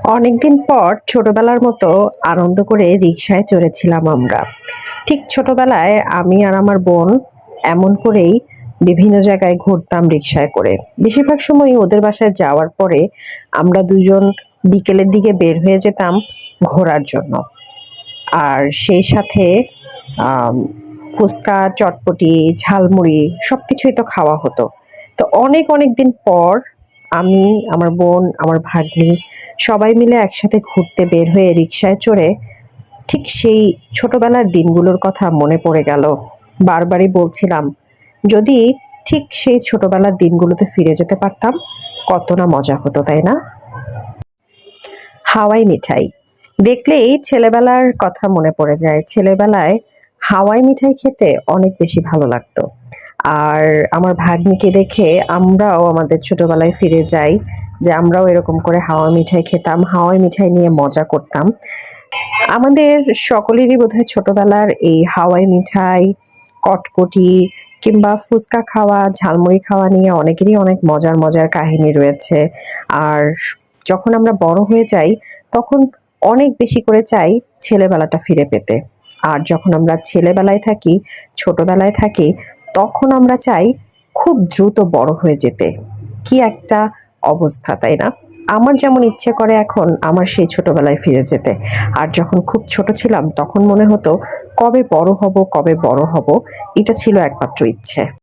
অনেকদিন পর ছোটবেলার মতো আনন্দ করে রিকশায় চড়েছিলাম আমরা। ঠিক ছোটবেলায় আমি আর আমার বোন এমন করেই বিভিন্ন জায়গায় ঘুরতাম রিকশায় করে। বেশিরভাগ সময়ই ওদের বাসায় যাওয়ার পরে আমরা দুজন বিকেলের দিকে বের হয়ে যেতাম ঘোরার জন্য। আর সেই সাথে আম ফুচকা, চটপটি, ঝালমুড়ি সবকিছুই তো খাওয়া হতো। তো অনেক দিন পর আমি, আমার বোন, আমার ভাগ্নি সবাই মিলে একসাথে ঘুরতে বের হয়ে রিকশায় চড়ে ঠিক সেই ছোটবেলার দিনগুলোর কথা মনে পড়ে গেল। বারবারই বলছিলাম, যদি ঠিক সেই ছোটবেলার দিনগুলোতে ফিরে যেতে পারতাম, কত না মজা হতো, তাই না? হাওয়াই মিঠাই দেখলেই ছেলেবেলার কথা মনে পড়ে যায়। ছেলেবেলায় হাওয়াই মিঠাই খেতে অনেক বেশি ভালো লাগতো। আর আমার ভাগ্নিকে দেখে আমরাও আমাদের ছোটবেলায় ফিরে যাই, যে আমরাও এরকম করে হাওয়াই মিঠাই খেতাম, হাওয়াই মিঠাই নিয়ে মজা করতাম। আমাদের সকলেরই বোধহয় ছোটবেলার এই হাওয়াই মিঠাই, কটকটি কিংবা ফুচকা খাওয়া, ঝালমুড়ি খাওয়া নিয়ে অনেকেরই অনেক মজার কাহিনী রয়েছে। আর যখন আমরা বড় হয়ে যাই, তখন অনেক বেশি করে চাই ছেলেবেলাটা ফিরে পেতে। আর যখন আমরা ছেলেবেলায় থাকি, ছোটবেলায় থাকি, তখন আমরা চাই খুব দ্রুত বড় হয়ে যেতে। কি একটা অবস্থা, তাই না? আমার যেমন ইচ্ছে করে এখন আমার সেই ছোটবেলায় ফিরে যেতে। আর যখন খুব ছোট ছিলাম তখন মনে হতো কবে বড় হব, কবে বড় হব। এটা ছিল একমাত্র ইচ্ছে।